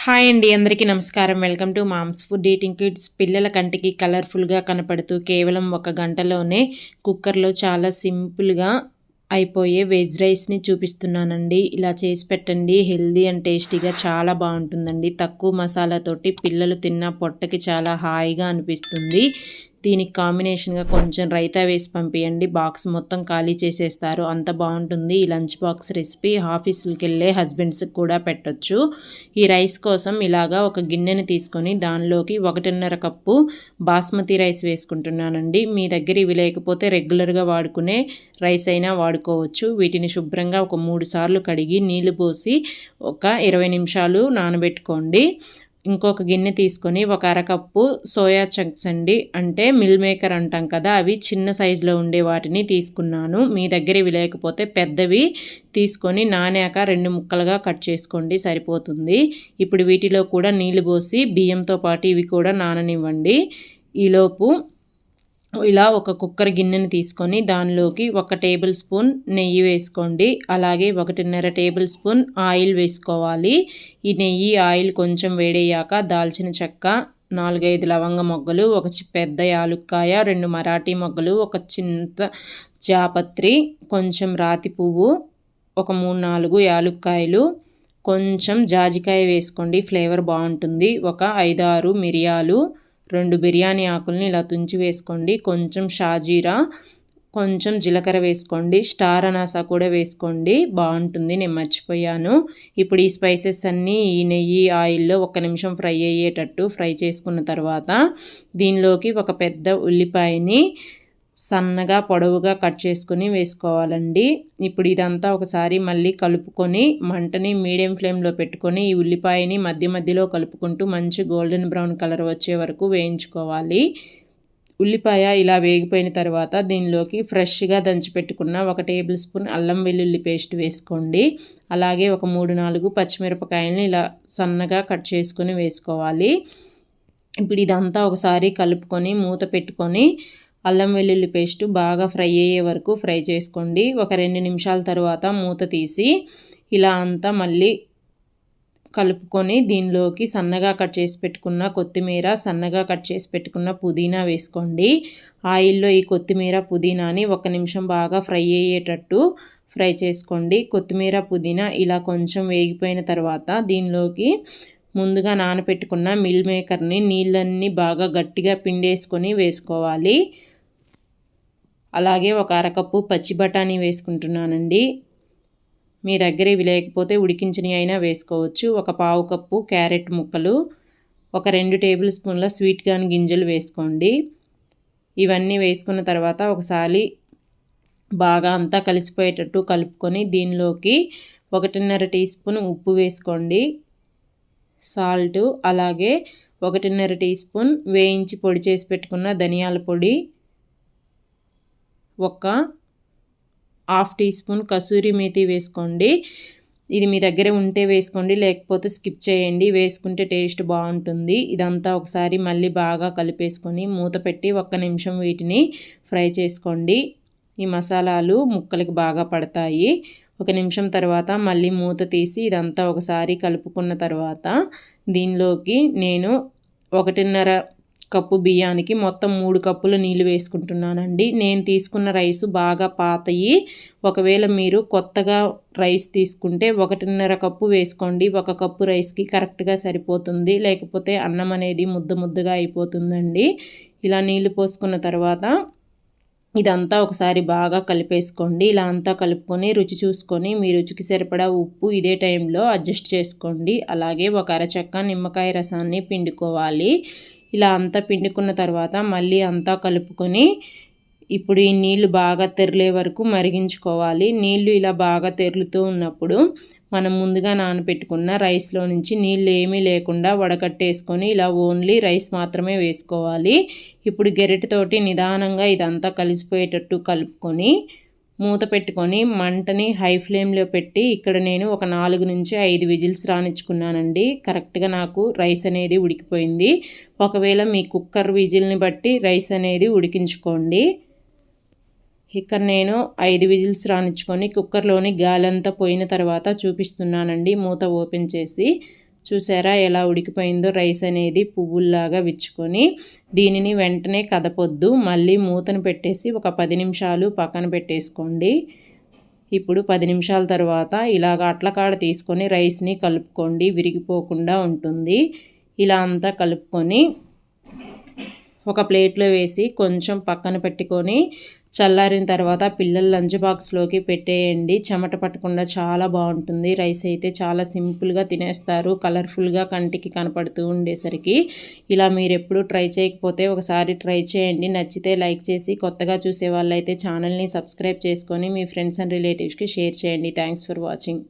Hi అండి, అందరికీ నమస్కారం. Welcome to mom's food eating kids. పిల్లల కంటికి కలర్ఫుల్గా కనపడుతూ కేవలం 1 గంటలోనే కుక్కర్లో చాలా సింపుల్గా అయిపోయే వెజ్ రైస్ని చూపిస్తున్నానండి. ఇలా చేసి పెట్టండి, హెల్దీ అండ్ టేస్టీగా చాలా బాగుంటుందండి. తక్కువ మసాలాతోటి పిల్లలు తిన్న పొట్టకి చాలా హాయిగా అనిపిస్తుంది. దీనికి కాంబినేషన్గా కొంచెం రైతా వేసి పంపించండి, బాక్స్ మొత్తం ఖాళీ చేసేస్తారు, అంత బాగుంటుంది. ఈ లంచ్ బాక్స్ రెసిపీ ఆఫీసులకు వెళ్ళే హస్బెండ్స్కి కూడా పెట్టొచ్చు. ఈ రైస్ కోసం ఇలాగా ఒక గిన్నెని తీసుకొని దానిలోకి 1.5 కప్పు బాస్మతి రైస్ వేసుకుంటున్నానండి. మీ దగ్గర ఇవి లేకపోతే రెగ్యులర్గా వాడుకునే రైస్ అయినా వాడుకోవచ్చు. వీటిని శుభ్రంగా ఒక 3 సార్లు కడిగి నీళ్లు పోసి ఒక 20 నిమిషాలు నానబెట్టుకోండి. ఇంకొక గిన్నె తీసుకొని 1 అరకప్పు సోయా చంక్స్ అండి, అంటే మిల్ మేకర్ అంటాం కదా, అవి చిన్న సైజులో ఉండే వాటిని తీసుకున్నాను. మీ దగ్గర ఇవి లేకపోతే పెద్దవి తీసుకొని నానాక 2 ముక్కలుగా కట్ చేసుకోండి, సరిపోతుంది. ఇప్పుడు వీటిలో కూడా నీళ్లు పోసి బియ్యంతో పాటు ఇవి కూడా నాననివ్వండి. ఈలోపు ఇలా ఒక కుక్కర్ గిన్నెని తీసుకొని దానిలోకి 1 టేబుల్ స్పూన్ నెయ్యి వేసుకోండి. అలాగే 1.5 టేబుల్ స్పూన్ ఆయిల్ వేసుకోవాలి. ఈ నెయ్యి ఆయిల్ కొంచెం వేడయ్యాక దాల్చిన చెక్క, 4-5 లవంగ మొగ్గలు, ఒక పెద్ద యాలుక్కాయ, 2 మరాఠీ మొగ్గలు, ఒక చింత జాపత్రి, కొంచెం రాతి పువ్వు, ఒక 3-4 యాలుక్కాయలు, కొంచెం జాజికాయ వేసుకోండి, ఫ్లేవర్ బాగుంటుంది. ఒక 5-6 మిరియాలు, 2 బిర్యానీ ఆకుల్ని ఇలా తుంచి వేసుకోండి. కొంచెం షాజీరా, కొంచెం జీలకర్ర వేసుకోండి. స్టార్ అనాసా కూడా వేసుకోండి, బాగుంటుంది, నేను మర్చిపోయాను. ఇప్పుడు ఈ స్పైసెస్ అన్నీ ఈ నెయ్యి ఆయిల్లో 1 నిమిషం ఫ్రై అయ్యేటట్టు ఫ్రై చేసుకున్న తర్వాత దీనిలోకి ఒక పెద్ద ఉల్లిపాయని సన్నగా పొడవుగా కట్ చేసుకుని వేసుకోవాలండి. ఇప్పుడు ఇదంతా ఒకసారి మళ్ళీ కలుపుకొని మంటని మీడియం ఫ్లేమ్లో పెట్టుకొని ఈ ఉల్లిపాయని మధ్య మధ్యలో కలుపుకుంటూ మంచి గోల్డెన్ బ్రౌన్ కలర్ వచ్చే వరకు వేయించుకోవాలి. ఉల్లిపాయ ఇలా వేగిపోయిన తర్వాత దీనిలోకి ఫ్రెష్గా దంచిపెట్టుకున్న 1 టేబుల్ స్పూన్ అల్లం వెల్లుల్లి పేస్ట్ వేసుకోండి. అలాగే ఒక 3-4 పచ్చిమిరపకాయలని ఇలా సన్నగా కట్ చేసుకొని వేసుకోవాలి. ఇప్పుడు ఇదంతా ఒకసారి కలుపుకొని మూత పెట్టుకొని అల్లం వెల్లుల్లి పేస్ట్ బాగా ఫ్రై అయ్యే వరకు ఫ్రై చేసుకోండి. ఒక 2 నిమిషాల తర్వాత మూత తీసి ఇలా అంతా మళ్ళీ కలుపుకొని దీనిలోకి సన్నగా కట్ చేసి పెట్టుకున్న కొత్తిమీర, సన్నగా కట్ చేసి పెట్టుకున్న పుదీనా వేసుకోండి. ఆయిల్లో ఈ కొత్తిమీర పుదీనాని 1 నిమిషం బాగా ఫ్రై అయ్యేటట్టు ఫ్రై చేసుకోండి. కొత్తిమీర పుదీనా ఇలా కొంచెం వేగిపోయిన తర్వాత దీనిలోకి ముందుగా నానబెట్టుకున్న మిల్ మేకర్ని నీళ్ళన్నీ బాగా గట్టిగా పిండేసుకొని వేసుకోవాలి. అలాగే 1 అరకప్పు పచ్చి బఠానీ వేసుకుంటున్నానండి. మీ దగ్గర ఇవి లేకపోతే ఉడికించినవి అయినా వేసుకోవచ్చు. 1/4 కప్పు క్యారెట్ ముక్కలు, ఒక 2 టేబుల్ స్పూన్ల స్వీట్ కార్న్ గింజలు వేసుకోండి. ఇవన్నీ వేసుకున్న తర్వాత ఒకసారి బాగా అంతా కలిసిపోయేటట్టు కలుపుకొని దీనిలోకి 1.5 టీ స్పూన్ ఉప్పు వేసుకోండి, సాల్ట్, అలాగే 1.5 టీ స్పూన్ వేయించి పొడి చేసి పెట్టుకున్న ధనియాల పొడి, ఒక 1/2 టీ స్పూన్ కసూరి మేతి వేసుకోండి. ఇది మీ దగ్గర ఉంటే వేసుకోండి, లేకపోతే స్కిప్ చేయండి, వేసుకుంటే టేస్ట్ బాగుంటుంది. ఇదంతా ఒకసారి మళ్ళీ బాగా కలిపేసుకొని మూత పెట్టి 1 నిమిషం వీటిని ఫ్రై చేసుకోండి. ఈ మసాలాలు ముక్కలకి బాగా పడతాయి. 1 నిమిషం తర్వాత మళ్ళీ మూత తీసి ఇదంతా ఒకసారి కలుపుకున్న తర్వాత దీనిలోకి నేను 1.5 కప్పు బియ్యానికి మొత్తం 3 కప్పుల నీళ్ళు వేసుకుంటున్నానండి. నేను తీసుకున్న రైసు బాగా పాతయి. ఒకవేళ మీరు కొత్తగా రైస్ తీసుకుంటే 1.5 కప్పు వేసుకోండి. 1 కప్పు రైస్కి కరెక్ట్గా సరిపోతుంది, లేకపోతే అన్నం అనేది ముద్దగా అయిపోతుందండి. ఇలా నీళ్ళు పోసుకున్న తర్వాత ఇదంతా ఒకసారి బాగా కలిపేసుకోండి. ఇలా అంతా కలుపుకొని రుచి చూసుకొని మీ రుచికి సరిపడా ఉప్పు ఇదే టైంలో అడ్జస్ట్ చేసుకోండి. అలాగే 1 అరచెక్క నిమ్మకాయ రసాన్ని పిండుకోవాలి. ఇలా అంతా పిండుకున్న తర్వాత మళ్ళీ అంతా కలుపుకొని ఇప్పుడు ఈ నీళ్లు బాగా తెరిలే వరకు మరిగించుకోవాలి. నీళ్లు ఇలా బాగా తెరులుతూ ఉన్నప్పుడు మనం ముందుగా నానబెట్టుకున్న రైస్లో నుంచి నీళ్ళు ఏమీ లేకుండా వడకట్టేసుకొని ఇలా ఓన్లీ రైస్ మాత్రమే వేసుకోవాలి. ఇప్పుడు గెరిటతోటి నిదానంగా ఇదంతా కలిసిపోయేటట్టు కలుపుకొని మూత పెట్టుకొని మంటని హై ఫ్లేమ్లో పెట్టి ఇక్కడ నేను ఒక 4-5 విజిల్స్ రానిచ్చుకున్నానండి. కరెక్ట్గా నాకు రైస్ అనేది ఉడికిపోయింది. ఒకవేళ మీ కుక్కర్ విజిల్ని బట్టి రైస్ అనేది ఉడికించుకోండి. ఇక్కడ నేను 5 విజిల్స్ రానిచ్చుకొని కుక్కర్లోని గాలంతా పోయిన తర్వాత చూపిస్తున్నానండి. మూత ఓపెన్ చేసి చూసారా ఎలా ఉడికిపోయిందో రైస్ అనేది పువ్వుల్లాగా విచ్చుకొని. దీనిని వెంటనే కదపొద్దు, మళ్ళీ మూతను పెట్టేసి ఒక 10 నిమిషాలు పక్కన పెట్టేసుకోండి. ఇప్పుడు 10 నిమిషాల తర్వాత ఇలాగ అట్లకాడ తీసుకొని రైస్ని కలుపుకోండి, విరిగిపోకుండా ఉంటుంది. ఇలా అంతా కలుపుకొని ఒక ప్లేట్లో వేసి కొంచెం పక్కన పెట్టుకొని చల్లారిన తర్వాత పిల్లల లంచ్ బాక్స్లోకి పెట్టేయండి. చెమట పట్టకుండా చాలా బాగుంటుంది. రైస్ అయితే చాలా సింపుల్గా తినేస్తారు, కలర్ఫుల్గా కంటికి కనపడుతూ ఉండేసరికి. ఇలా మీరు ఎప్పుడు ట్రై చేయకపోతే ఒకసారి ట్రై చేయండి. నచ్చితే లైక్ చేసి, కొత్తగా చూసే వాళ్ళైతే ఛానల్ని సబ్స్క్రైబ్ చేసుకొని మీ ఫ్రెండ్స్ అండ్ రిలేటివ్స్కి షేర్ చేయండి. Thanks for watching.